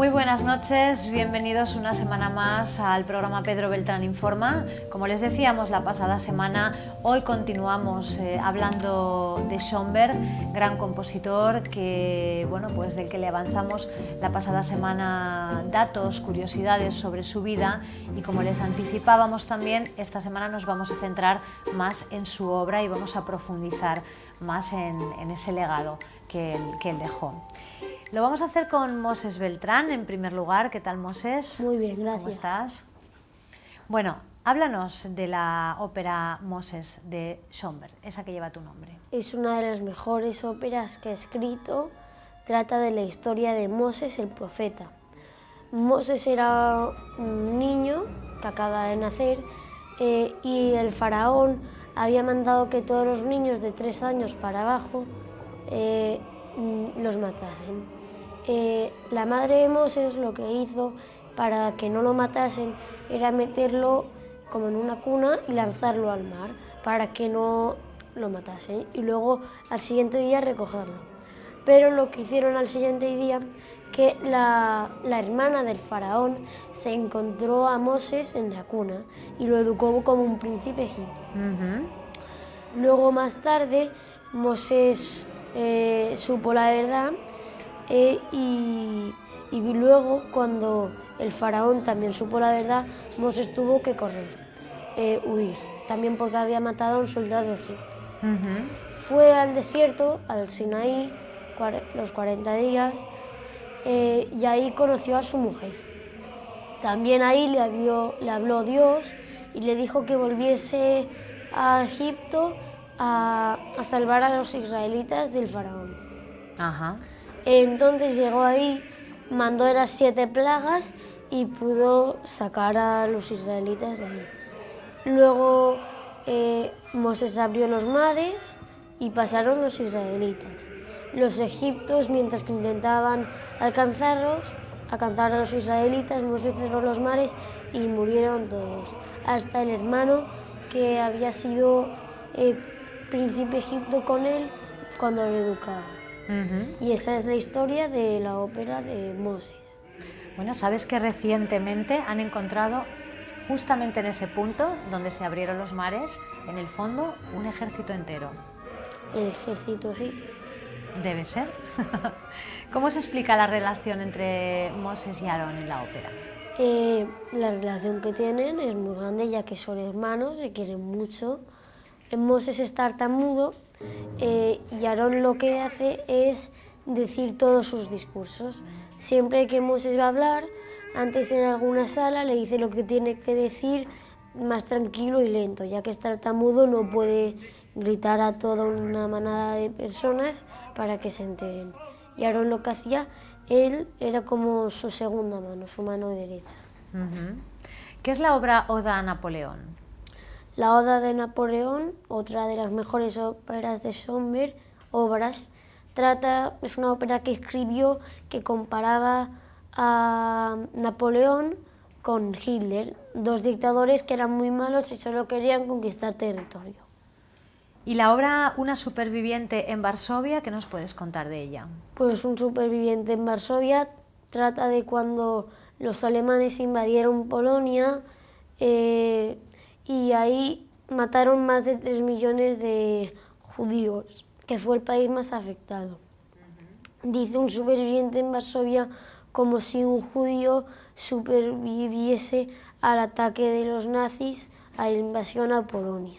Muy buenas noches, bienvenidos una semana más al programa Pedro Beltrán Informa. Como les decíamos la pasada semana, hoy continuamos hablando de Schoenberg, gran compositor que, bueno, pues del que le avanzamos la pasada semana datos, curiosidades sobre su vida, y como les anticipábamos también, esta semana nos vamos a centrar más en su obra y vamos a profundizar más en ese legado que él dejó. Lo vamos a hacer con Moses Beltrán, en primer lugar. ¿Qué tal, Moses? Muy bien, gracias. ¿Cómo estás? Bueno, háblanos de la ópera Moses de Schoenberg, esa que lleva tu nombre. Es una de las mejores óperas que ha escrito. Trata de la historia de Moses, el profeta. Moses era un niño que acaba de nacer y el faraón había mandado que todos los niños de 3 años para abajo los matasen. La madre de Moses lo que hizo para que no lo matasen era meterlo como en una cuna y lanzarlo al mar para que no lo matasen, y luego al siguiente día recogerlo. Pero lo que hicieron al siguiente día, que la hermana del faraón se encontró a Moses en la cuna y lo educó como un príncipe egipcio. Luego, más tarde, Moses supo la verdad y luego, cuando el faraón también supo la verdad, Moses tuvo que correr, huir, también porque había matado a un soldado egipcio. Fue al desierto, al Sinaí, los 40 días, y ahí conoció a su mujer. También ahí le habló Dios y le dijo que volviese a Egipto a salvar a los israelitas del faraón. Ajá. Entonces llegó ahí, mandó las 7 plagas y pudo sacar a los israelitas de ahí. Luego Moses abrió los mares y pasaron los israelitas. Los egipcios, mientras que intentaban alcanzar a los israelitas, Moses cerró los mares y murieron todos, hasta el hermano que había sido príncipe egipcio con él cuando lo educaba. Y esa es la historia de la ópera de Moses. Bueno, sabes que recientemente han encontrado, justamente en ese punto donde se abrieron los mares, en el fondo, un ejército entero. El ejército egipcio. Debe ser. ¿Cómo se explica la relación entre Moses y Aarón en la ópera? La relación que tienen es muy grande, ya que son hermanos, se quieren mucho. Moses es tartamudo y Aarón lo que hace es decir todos sus discursos. Siempre que Moses va a hablar, antes en alguna sala le dice lo que tiene que decir más tranquilo y lento, ya que es tartamudo, no puede gritar a toda una manada de personas para que se enteren. Y Aarón lo que hacía, él era como su segunda mano, su mano derecha. ¿Qué es la obra Oda a Napoleón? La Oda de Napoleón, otra de las mejores óperas de Schoenberg, es una ópera que escribió que comparaba a Napoleón con Hitler, 2 dictadores que eran muy malos y solo querían conquistar territorio. ¿Y la obra Una superviviente en Varsovia? ¿Qué nos puedes contar de ella? Pues Un superviviente en Varsovia trata de cuando los alemanes invadieron Polonia y ahí mataron más de 3 millones de judíos, que fue el país más afectado. Dice Un superviviente en Varsovia como si un judío superviviese al ataque de los nazis, a la invasión a Polonia.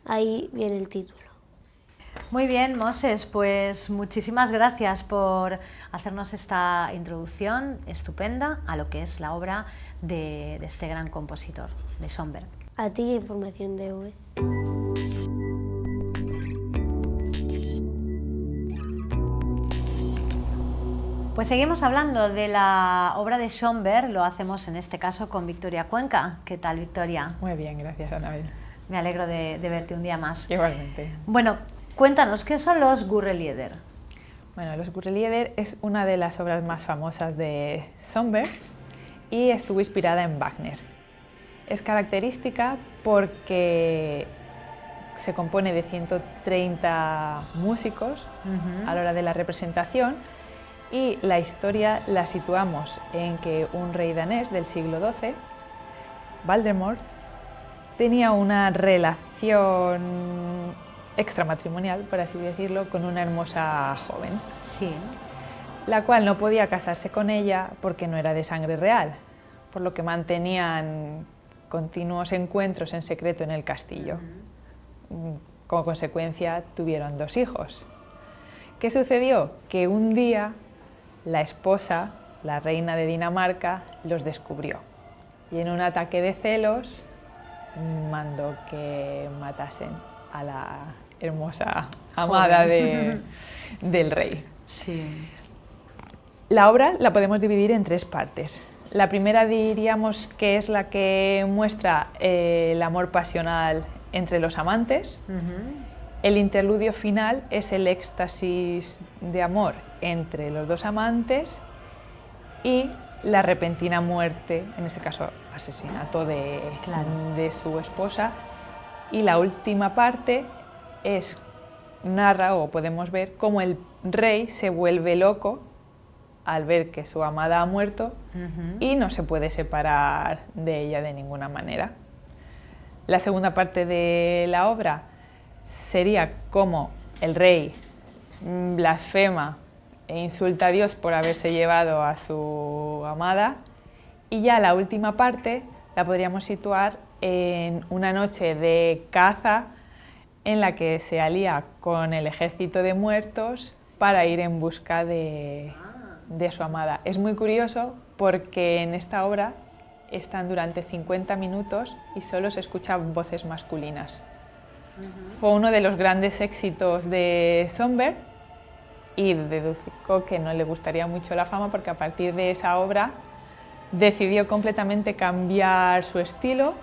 Ahí viene el título. Muy bien, Moses, pues muchísimas gracias por hacernos esta introducción estupenda a lo que es la obra de este gran compositor, de Schoenberg. A ti, información de hoy. Pues seguimos hablando de la obra de Schoenberg, lo hacemos en este caso con Victoria Cuenca. ¿Qué tal, Victoria? Muy bien, gracias, Anabel. Me alegro de verte un día más. Igualmente. Bueno, cuéntanos, ¿qué son los Gurrelieder? Bueno, los Gurrelieder es una de las obras más famosas de Schoenberg y estuvo inspirada en Wagner. Es característica porque se compone de 130 músicos a la hora de la representación Y la historia la situamos en que un rey danés del siglo XII, Valdemort, tenía una relación extramatrimonial, por así decirlo, con una hermosa joven, Sí. la cual no podía casarse con ella porque no era de sangre real, por lo que mantenían continuos encuentros en secreto en el castillo. Como consecuencia, tuvieron 2 hijos. ¿Qué sucedió? Que un día la esposa, la reina de Dinamarca, los descubrió y en un ataque de celos mandó que matasen a la hermosa amada del rey. Sí. La obra la podemos dividir en 3 partes. La primera diríamos que es la que muestra el amor pasional entre los amantes. El interludio final es el éxtasis de amor entre los 2 amantes y la repentina muerte, en este caso asesinato de su esposa. Y la última parte narra o podemos ver cómo el rey se vuelve loco al ver que su amada ha muerto y no se puede separar de ella de ninguna manera. La segunda parte de la obra sería cómo el rey blasfema e insulta a Dios por haberse llevado a su amada, y ya la última parte la podríamos situar en una noche de caza en la que se alía con el ejército de muertos para ir en busca de su amada. Es muy curioso porque en esta obra están durante 50 minutos y solo se escuchan voces masculinas. Fue uno de los grandes éxitos de Sonberg y deduzco que no le gustaría mucho la fama porque a partir de esa obra decidió completamente cambiar su estilo,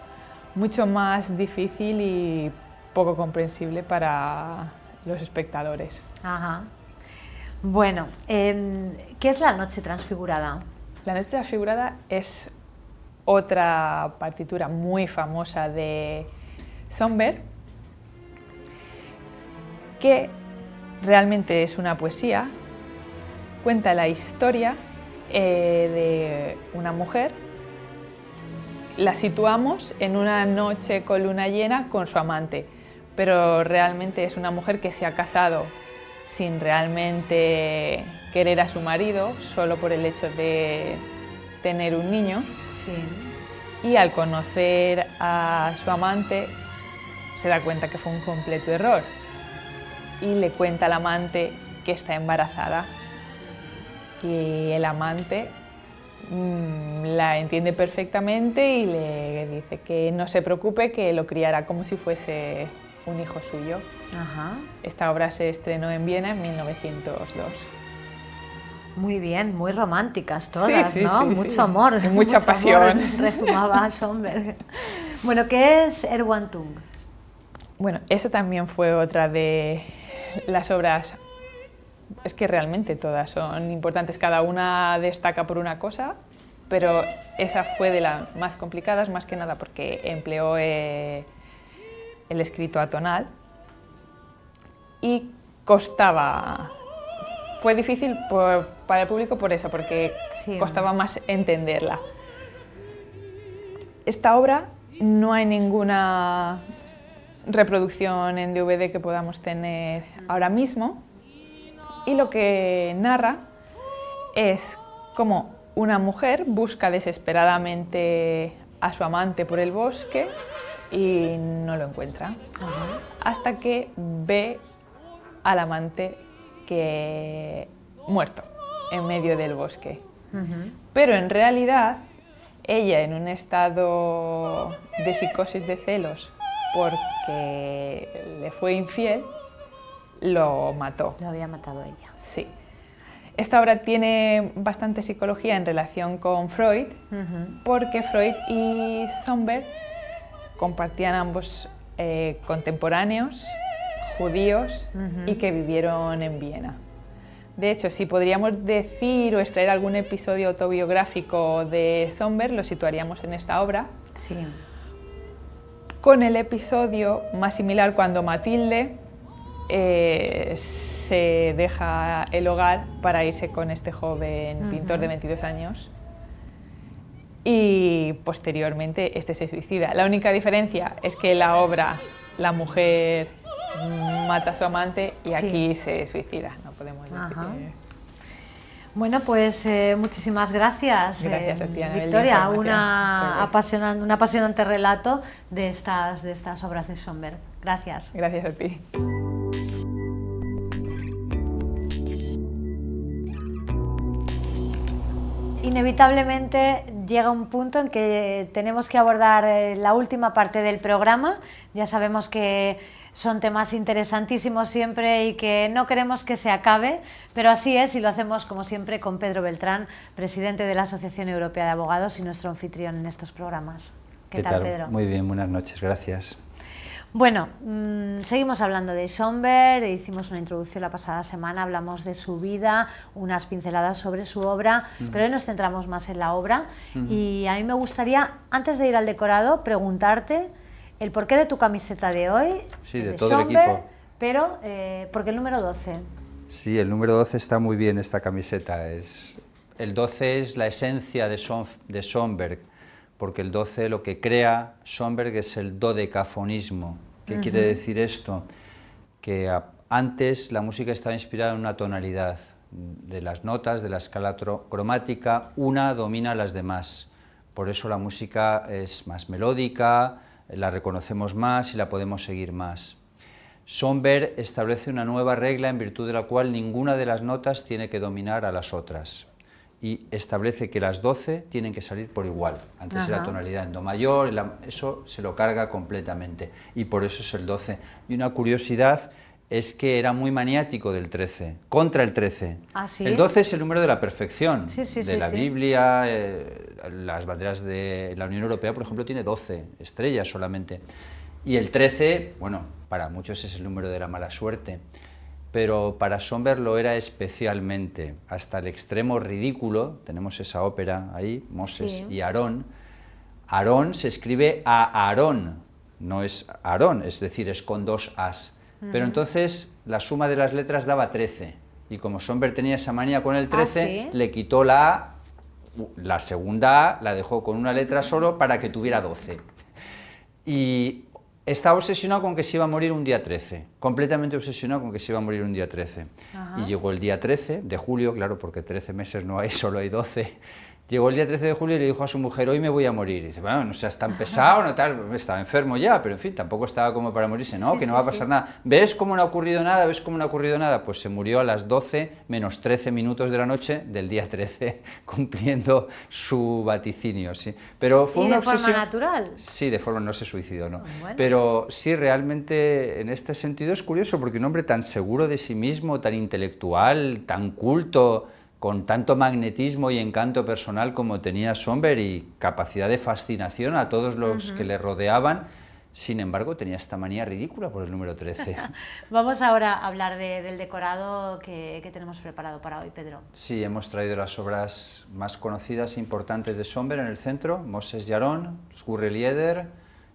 mucho más difícil y poco comprensible para los espectadores. Ajá. Bueno, ¿qué es La Noche Transfigurada? La Noche Transfigurada es otra partitura muy famosa de Sonberg, que realmente es una poesía. Cuenta la historia de una mujer. La situamos en una noche con luna llena con su amante, pero realmente es una mujer que se ha casado sin realmente querer a su marido, solo por el hecho de tener un niño. Sí. Y al conocer a su amante se da cuenta que fue un completo error y le cuenta al amante que está embarazada. Y el amante la entiende perfectamente y le dice que no se preocupe, que lo criará como si fuese un hijo suyo. Ajá. Esta obra se estrenó en Viena en 1902. Muy bien, muy románticas todas, ¿no? Sí, mucho sí. amor. Y mucha pasión. Amor, rezumaba Sonberg. Bueno, ¿qué es Erwantung? Bueno, esa también fue otra de las obras. Es que realmente todas son importantes, cada una destaca por una cosa, pero esa fue de las más complicadas, más que nada porque empleó el escrito atonal y costaba. Fue difícil para el público por eso, porque costaba más entenderla. Esta obra no hay ninguna reproducción en DVD que podamos tener ahora mismo, y lo que narra es cómo una mujer busca desesperadamente a su amante por el bosque y no lo encuentra, hasta que ve al amante que muerto en medio del bosque. Pero en realidad ella, en un estado de psicosis de celos porque le fue infiel, lo mató. Lo había matado ella. Sí. Esta obra tiene bastante psicología en relación con Freud, porque Freud y Sonberg compartían ambos contemporáneos judíos y que vivieron en Viena. De hecho, si podríamos decir o extraer algún episodio autobiográfico de Sonberg, lo situaríamos en esta obra. Sí. Con el episodio más similar cuando Matilde se deja el hogar para irse con este joven pintor de 22 años y posteriormente este se suicida. La única diferencia es que en la obra la mujer mata a su amante y aquí se suicida. No podemos decir que... Bueno, pues muchísimas gracias, Gracias a ti, Anabel, Victoria, de un apasionante relato de estas obras de Schönberg. Gracias. Gracias a ti. Inevitablemente llega un punto en que tenemos que abordar la última parte del programa. Ya sabemos que son temas interesantísimos siempre y que no queremos que se acabe, pero así es y lo hacemos como siempre con Pedro Beltrán, presidente de la Asociación Europea de Abogados y nuestro anfitrión en estos programas. ¿Qué tal, Pedro? Muy bien, buenas noches, gracias. Bueno, seguimos hablando de Schönberg, hicimos una introducción la pasada semana, hablamos de su vida, unas pinceladas sobre su obra, pero hoy nos centramos más en la obra y a mí me gustaría, antes de ir al decorado, preguntarte el porqué de tu camiseta de hoy. Sí, de de todo Schönberg, el equipo. Pero, ¿por qué el número 12? Sí, el número 12 está muy bien, esta camiseta. El 12 es la esencia de Schönberg, porque el 12 lo que crea Schönberg es el dodecafonismo. ¿Qué quiere decir esto? Que antes la música estaba inspirada en una tonalidad. De las notas, de la escala cromática, una domina a las demás. Por eso la música es más melódica, la reconocemos más y la podemos seguir más. Schönberg establece una nueva regla en virtud de la cual ninguna de las notas tiene que dominar a las otras y establece que las 12 tienen que salir por igual. Antes era tonalidad en do mayor, eso se lo carga completamente y por eso es el 12. Y una curiosidad es que era muy maniático del 13, contra el 13. ¿Ah, sí? El 12 es el número de la perfección, de la Biblia, las banderas de la Unión Europea, por ejemplo, tiene 12 estrellas solamente. Y el 13, bueno, para muchos es el número de la mala suerte, pero para Schönberg lo era especialmente, hasta el extremo ridículo. Tenemos esa ópera ahí, Moses y Aarón. Aarón se escribe a Aarón, no es Aarón, es decir, es con 2 as. Pero entonces la suma de las letras daba 13, y como Schönberg tenía esa manía con el 13, le quitó la A, la segunda A la dejó con una letra solo para que tuviera 12. Y estaba obsesionado con que se iba a morir un día 13, completamente obsesionado con que se iba a morir un día 13. Y llegó el día 13 de julio, claro, porque 13 meses no hay, solo hay 12. Llegó el día 13 de julio y le dijo a su mujer, hoy me voy a morir. Y dice, bueno, no seas tan pesado, no tal, estaba enfermo ya, pero en fin, tampoco estaba como para morirse. No, que no va a pasar nada. ¿Ves cómo no ha ocurrido nada? ¿Ves cómo no ha ocurrido nada? Pues se murió a las 12 menos 13 minutos de la noche del día 13, cumpliendo su vaticinio, sí. Pero fue una obsesión... ¿De forma natural? Sí, de forma, no se suicidó, ¿no? Bueno. Pero sí, realmente en este sentido es curioso, porque un hombre tan seguro de sí mismo, tan intelectual, tan culto, con tanto magnetismo y encanto personal como tenía Schönberg y capacidad de fascinación a todos los que le rodeaban, sin embargo tenía esta manía ridícula por el número 13. Vamos ahora a hablar del decorado que tenemos preparado para hoy, Pedro. Sí, hemos traído las obras más conocidas e importantes de Schönberg en el centro, Moses y Aarón, Skurrelieder,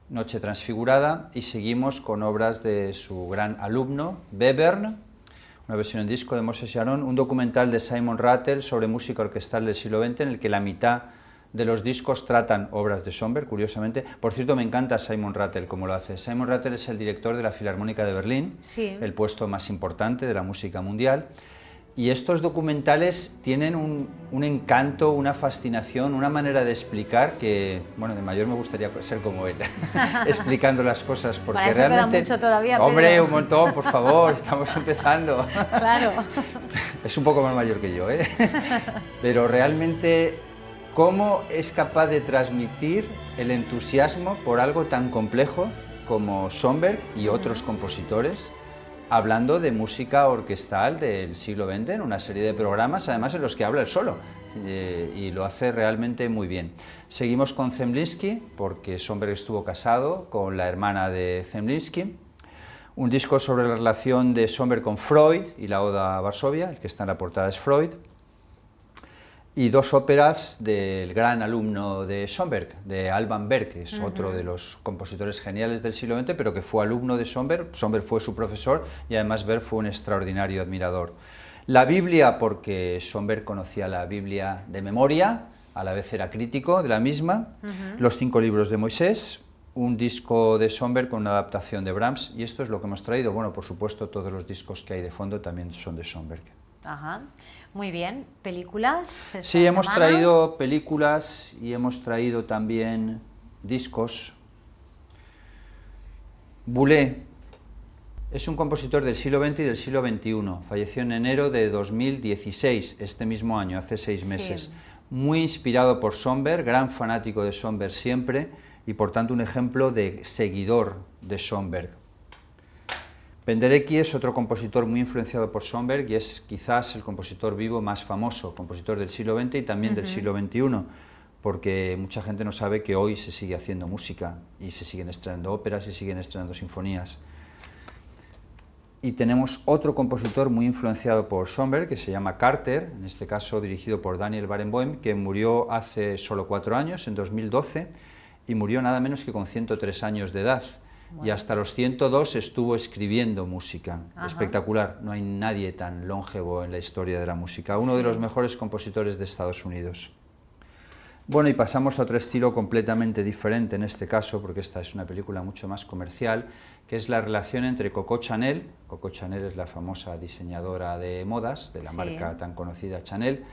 Noche Transfigurada, y seguimos con obras de su gran alumno, Webern, una versión en disco de Moses y Aarón, un documental de Simon Rattle sobre música orquestal del siglo XX, en el que la mitad de los discos tratan obras de Schönberg, curiosamente. Por cierto, me encanta Simon Rattle como lo hace. Simon Rattle es el director de la Filarmónica de Berlín, el puesto más importante de la música mundial, y estos documentales tienen un encanto, una fascinación, una manera de explicar que, bueno, de mayor me gustaría ser como él, explicando las cosas, porque para eso realmente... queda mucho todavía, Pedro. Hombre, un montón, por favor, estamos empezando. Claro. Es un poco más mayor que yo, ¿eh? Pero realmente, ¿cómo es capaz de transmitir el entusiasmo por algo tan complejo como Schönberg y otros compositores, hablando de música orquestal del siglo XX en una serie de programas, además en los que habla él solo, y lo hace realmente muy bien. Seguimos con Zemlinsky, porque Schönberg estuvo casado con la hermana de Zemlinsky, un disco sobre la relación de Schönberg con Freud y la Oda a Varsovia, el que está en la portada es Freud, y 2 óperas del gran alumno de Schoenberg, de Alban Berg, que es otro de los compositores geniales del siglo XX, pero que fue alumno de Schoenberg. Schoenberg fue su profesor y además Berg fue un extraordinario admirador. La Biblia, porque Schoenberg conocía la Biblia de memoria, a la vez era crítico de la misma. Los 5 libros de Moisés, un disco de Schoenberg con una adaptación de Brahms, y esto es lo que hemos traído. Bueno, por supuesto, todos los discos que hay de fondo también son de Schoenberg. Ajá, muy bien. ¿Películas? Sí, hemos traído películas y hemos traído también discos. Boulez es un compositor del siglo XX y del siglo XXI. Falleció en enero de 2016, este mismo año, hace 6 meses. Sí. Muy inspirado por Schoenberg, gran fanático de Schoenberg siempre, y por tanto un ejemplo de seguidor de Schoenberg. Penderecki es otro compositor muy influenciado por Schoenberg y es quizás el compositor vivo más famoso, compositor del siglo XX y también del siglo XXI, porque mucha gente no sabe que hoy se sigue haciendo música y se siguen estrenando óperas y siguen estrenando sinfonías. Y tenemos otro compositor muy influenciado por Schoenberg que se llama Carter, en este caso dirigido por Daniel Barenboim, que murió hace solo 4 años, en 2012, y murió nada menos que con 103 años de edad. Bueno. Y hasta los 102 estuvo escribiendo música. Ajá. Espectacular, no hay nadie tan longevo en la historia de la música, uno de los mejores compositores de Estados Unidos. Bueno, y pasamos a otro estilo completamente diferente en este caso, porque esta es una película mucho más comercial, que es la relación entre Coco Chanel es la famosa diseñadora de modas, de la marca tan conocida Chanel,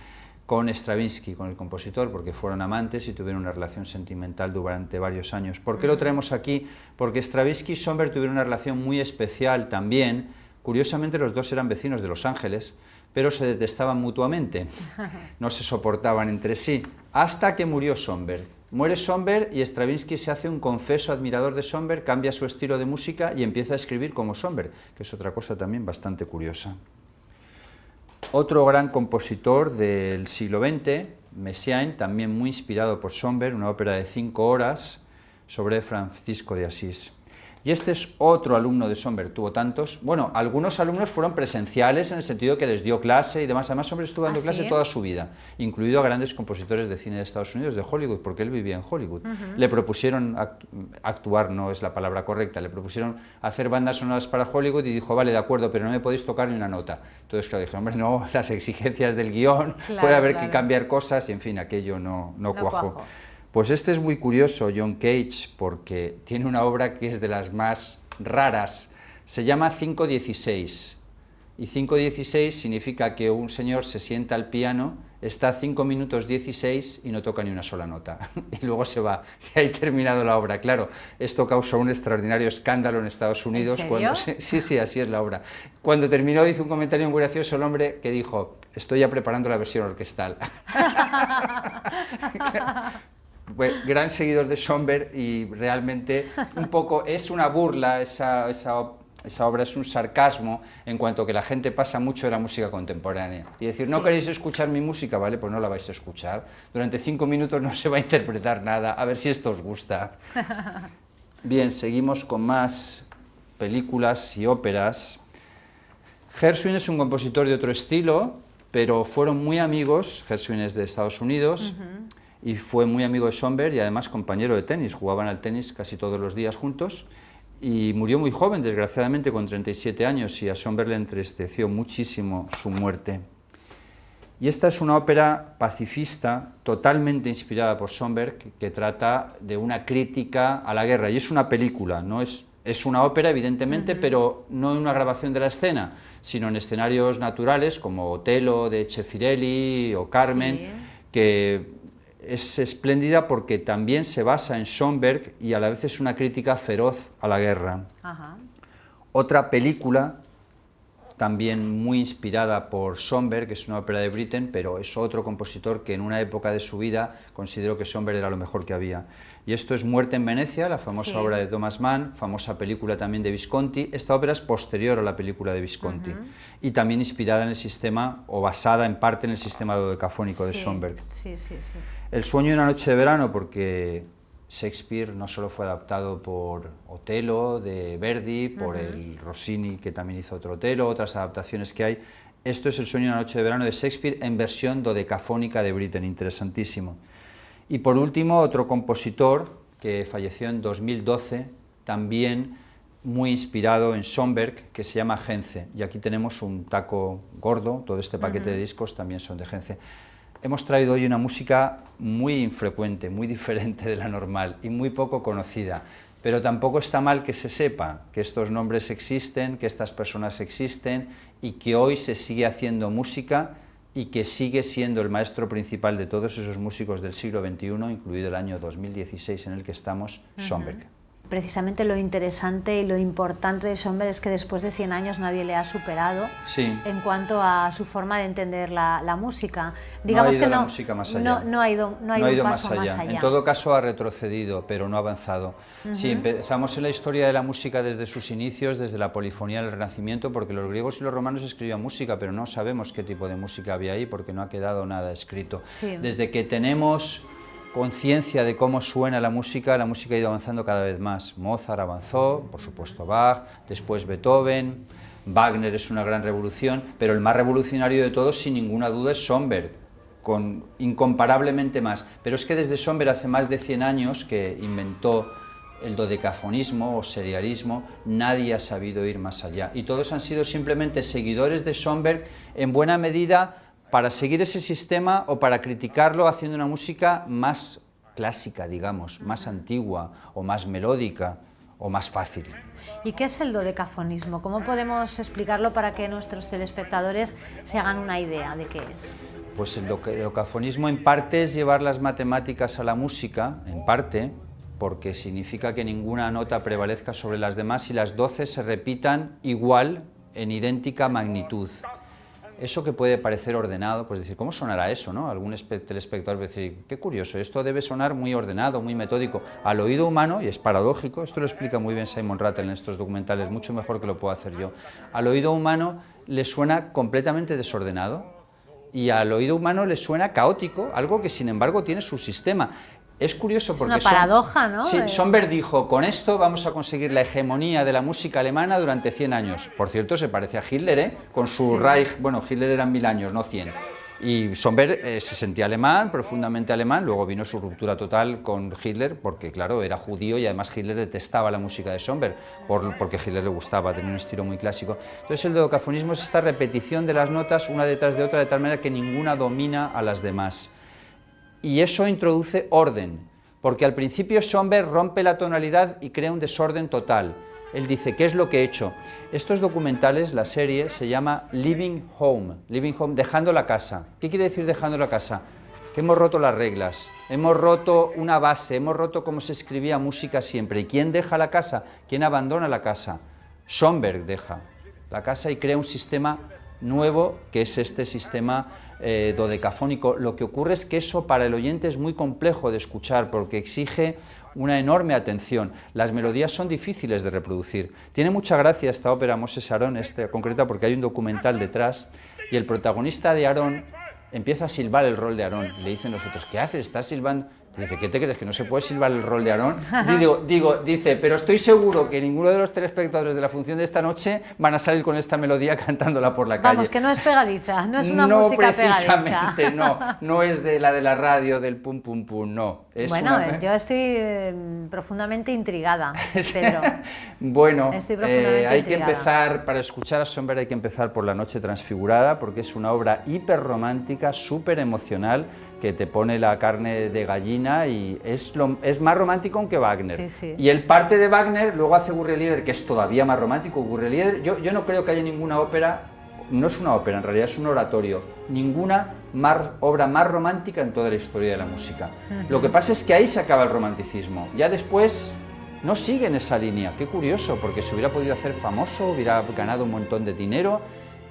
con Stravinsky, con el compositor, porque fueron amantes y tuvieron una relación sentimental durante varios años. ¿Por qué lo traemos aquí? Porque Stravinsky y Schoenberg tuvieron una relación muy especial también. Curiosamente, los dos eran vecinos de Los Ángeles, pero se detestaban mutuamente, no se soportaban entre sí, hasta que murió Schoenberg. Muere Schoenberg y Stravinsky se hace un confeso admirador de Schoenberg, cambia su estilo de música y empieza a escribir como Schoenberg, que es otra cosa también bastante curiosa. Otro gran compositor del siglo XX, Messiaen, también muy inspirado por Schoenberg, una ópera de 5 horas sobre Francisco de Asís. Y este es otro alumno de Schoenberg, tuvo tantos. Bueno, algunos alumnos fueron presenciales en el sentido que les dio clase y demás. Además, Schoenberg estuvo dando clase toda su vida, incluido a grandes compositores de cine de Estados Unidos, de Hollywood, porque él vivía en Hollywood. Le propusieron actuar, no es la palabra correcta, le propusieron hacer bandas sonoras para Hollywood y dijo, vale, de acuerdo, pero no me podéis tocar ni una nota. Entonces, claro, dije, hombre, no, las exigencias del guión, puede haber que cambiar cosas y, en fin, aquello no cuajó. Pues este es muy curioso, John Cage, porque tiene una obra que es de las más raras. Se llama 5:16. Y 5:16 significa que un señor se sienta al piano, está 5 minutos 16 y no toca ni una sola nota. Y luego se va. Y ahí terminado la obra. Claro, esto causó un extraordinario escándalo en Estados Unidos. ¿En serio? Sí, así es la obra. Cuando terminó hizo un comentario muy gracioso el hombre que dijo, estoy ya preparando la versión orquestal. Gran seguidor de Schoenberg y realmente un poco es una burla, esa obra es un sarcasmo en cuanto a que la gente pasa mucho de la música contemporánea y decir, ¿no queréis escuchar mi música? Vale, pues no la vais a escuchar, durante 5 minutos no se va a interpretar nada, a ver si esto os gusta. Bien, seguimos con más películas y óperas. Gershwin es un compositor de otro estilo, pero fueron muy amigos. Gershwin es de Estados Unidos, y fue muy amigo de Schoenberg y además compañero de tenis, jugaban al tenis casi todos los días juntos y murió muy joven, desgraciadamente, con 37 años y a Schoenberg le entristeció muchísimo su muerte. Y esta es una ópera pacifista, totalmente inspirada por Schoenberg, que trata de una crítica a la guerra y es una película, no es una ópera evidentemente, pero no en una grabación de la escena, sino en escenarios naturales como Otelo de Cefirelli o Carmen, que es espléndida porque también se basa en Schoenberg y a la vez es una crítica feroz a la guerra. Otra película, también muy inspirada por Schoenberg, que es una ópera de Britten, pero es otro compositor que en una época de su vida consideró que Schoenberg era lo mejor que había. Y esto es Muerte en Venecia, la famosa obra de Thomas Mann, famosa película también de Visconti. Esta ópera es posterior a la película de Visconti y también inspirada en el sistema, o basada en parte en el sistema dodecafónico de Schoenberg. El sueño de una noche de verano, porque Shakespeare no solo fue adaptado por Otelo de Verdi, por el Rossini, que también hizo otro Otelo, otras adaptaciones que hay. Esto es El sueño de una noche de verano de Shakespeare en versión dodecafónica de Britten, interesantísimo. Y por último, otro compositor que falleció en 2012, también muy inspirado en Schoenberg, que se llama Hentze. Y aquí tenemos un taco gordo, todo este paquete de discos también son de Hentze. Hemos traído hoy una música muy infrecuente, muy diferente de la normal y muy poco conocida, pero tampoco está mal que se sepa que estos nombres existen, que estas personas existen y que hoy se sigue haciendo música y que sigue siendo el maestro principal de todos esos músicos del siglo XXI, incluido el año 2016 en el que estamos, Schoenberg. Precisamente lo interesante y lo importante de Schoenberg es que después de 100 años nadie le ha superado en cuanto a su forma de entender la música. Digamos la música más allá. No ha ido un paso más allá. En todo caso ha retrocedido, pero no ha avanzado. Si empezamos en la historia de la música desde sus inicios, desde la polifonía del Renacimiento, porque los griegos y los romanos escribían música, pero no sabemos qué tipo de música había ahí porque no ha quedado nada escrito. Desde que tenemos conciencia de cómo suena la música ha ido avanzando cada vez más. Mozart avanzó, por supuesto Bach, después Beethoven, Wagner es una gran revolución, pero el más revolucionario de todos, sin ninguna duda, es Schoenberg, con incomparablemente más. Pero es que desde Schoenberg, hace más de 100 años que inventó el dodecafonismo o serialismo, nadie ha sabido ir más allá. Y todos han sido simplemente seguidores de Schoenberg, en buena medida para seguir ese sistema o para criticarlo haciendo una música más clásica, digamos, más antigua o más melódica o más fácil. ¿Y qué es el dodecafonismo? ¿Cómo podemos explicarlo para que nuestros telespectadores se hagan una idea de qué es? Pues el dodecafonismo en parte es llevar las matemáticas a la música, en parte, porque significa que ninguna nota prevalezca sobre las demás y las 12 se repitan igual en idéntica magnitud. Eso que puede parecer ordenado, pues decir, ¿cómo sonará eso, no? Algún telespectador puede decir, qué curioso, esto debe sonar muy ordenado, muy metódico. Al oído humano, y es paradójico, esto lo explica muy bien Simon Rattle en estos documentales, mucho mejor que lo puedo hacer yo. Al oído humano le suena completamente desordenado y al oído humano le suena caótico, algo que sin embargo tiene su sistema. Es curioso porque... Es una paradoja, ¿no? Sí, Schoenberg dijo, con esto vamos a conseguir la hegemonía de la música alemana durante 100 años. Por cierto, se parece a Hitler, ¿eh? Con su Reich, bueno, Hitler eran 1000 años, no 100. Y Schoenberg se sentía alemán, profundamente alemán, luego vino su ruptura total con Hitler, porque claro, era judío y además Hitler detestaba la música de Schoenberg, porque a Hitler le gustaba, tenía un estilo muy clásico. Entonces el dodecafonismo es esta repetición de las notas una detrás de otra, de tal manera que ninguna domina a las demás. Y eso introduce orden, porque al principio Schoenberg rompe la tonalidad y crea un desorden total. Él dice, ¿qué es lo que he hecho? Estos documentales, la serie, se llama Leaving Home, dejando la casa. ¿Qué quiere decir dejando la casa? Que hemos roto las reglas, hemos roto una base, hemos roto cómo se escribía música siempre. ¿Y quién deja la casa? ¿Quién abandona la casa? Schoenberg deja la casa y crea un sistema nuevo, que es este sistema dodecafónico. Lo que ocurre es que eso para el oyente es muy complejo de escuchar porque exige una enorme atención. Las melodías son difíciles de reproducir. Tiene mucha gracia esta ópera Moses Aaron, concreta, porque hay un documental detrás y el protagonista de Aaron empieza a silbar el rol de Aarón. Le dicen los otros, ¿qué haces? ¿Estás silbando? Dice, ¿qué te crees? ¿Que no se puede silbar el rol de Aarón? Dice, pero estoy seguro que ninguno de los telespectadores de la función de esta noche van a salir con esta melodía cantándola por la calle. Vamos, que no es pegadiza, no es una música pegadiza. No, precisamente, no es de la radio, del pum pum pum, no. Bueno, yo estoy profundamente intrigada, Pedro. Bueno, estoy profundamente hay intrigada. que empezar, para escuchar a Schoenberg hay que empezar por La Noche Transfigurada, porque es una obra hiperromántica, súper emocional, que te pone la carne de gallina y es más romántico que Wagner. Sí, sí. Y el parte de Wagner luego hace Gurrelieder, que es todavía más romántico. Gurrelieder, yo no creo que haya ninguna ópera, no es una ópera, en realidad es un oratorio, ninguna obra más romántica en toda la historia de la música. Lo que pasa es que ahí se acaba el romanticismo, ya después no sigue en esa línea. Qué curioso, porque se hubiera podido hacer famoso, hubiera ganado un montón de dinero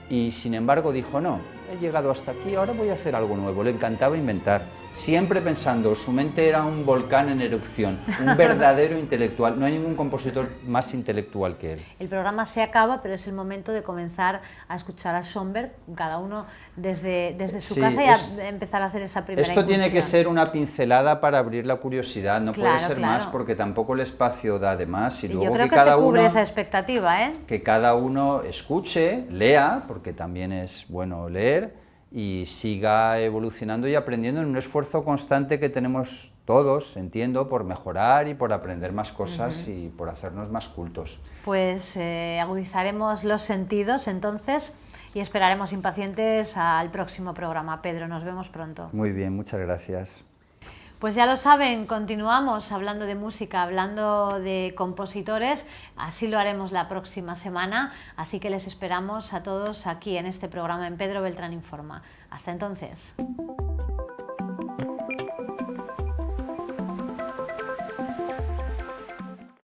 y sin embargo dijo, no, he llegado hasta aquí, ahora voy a hacer algo nuevo. Le encantaba inventar. siempre pensando, su mente era un volcán en erupción, un verdadero intelectual, no hay ningún compositor más intelectual que él. El programa se acaba, pero es el momento de comenzar a escuchar a Schoenberg, cada uno desde su Sí, casa, y a empezar a hacer esa primera Esto tiene que incursión. ser una pincelada para abrir la curiosidad, no puede Claro, ser claro. más, porque tampoco el espacio da de más, y Y luego yo creo que cada se cubre uno... esa expectativa, ¿eh? Que cada uno escuche, lea, porque también es bueno leer, y siga evolucionando y aprendiendo en un esfuerzo constante que tenemos todos, entiendo, por mejorar y por aprender más cosas y por hacernos más cultos. Pues agudizaremos los sentidos entonces y esperaremos impacientes al próximo programa. Pedro, nos vemos pronto. Muy bien, muchas gracias. Pues ya lo saben, continuamos hablando de música, hablando de compositores, así lo haremos la próxima semana, así que les esperamos a todos aquí en este programa en Pedro Beltrán Informa. Hasta entonces.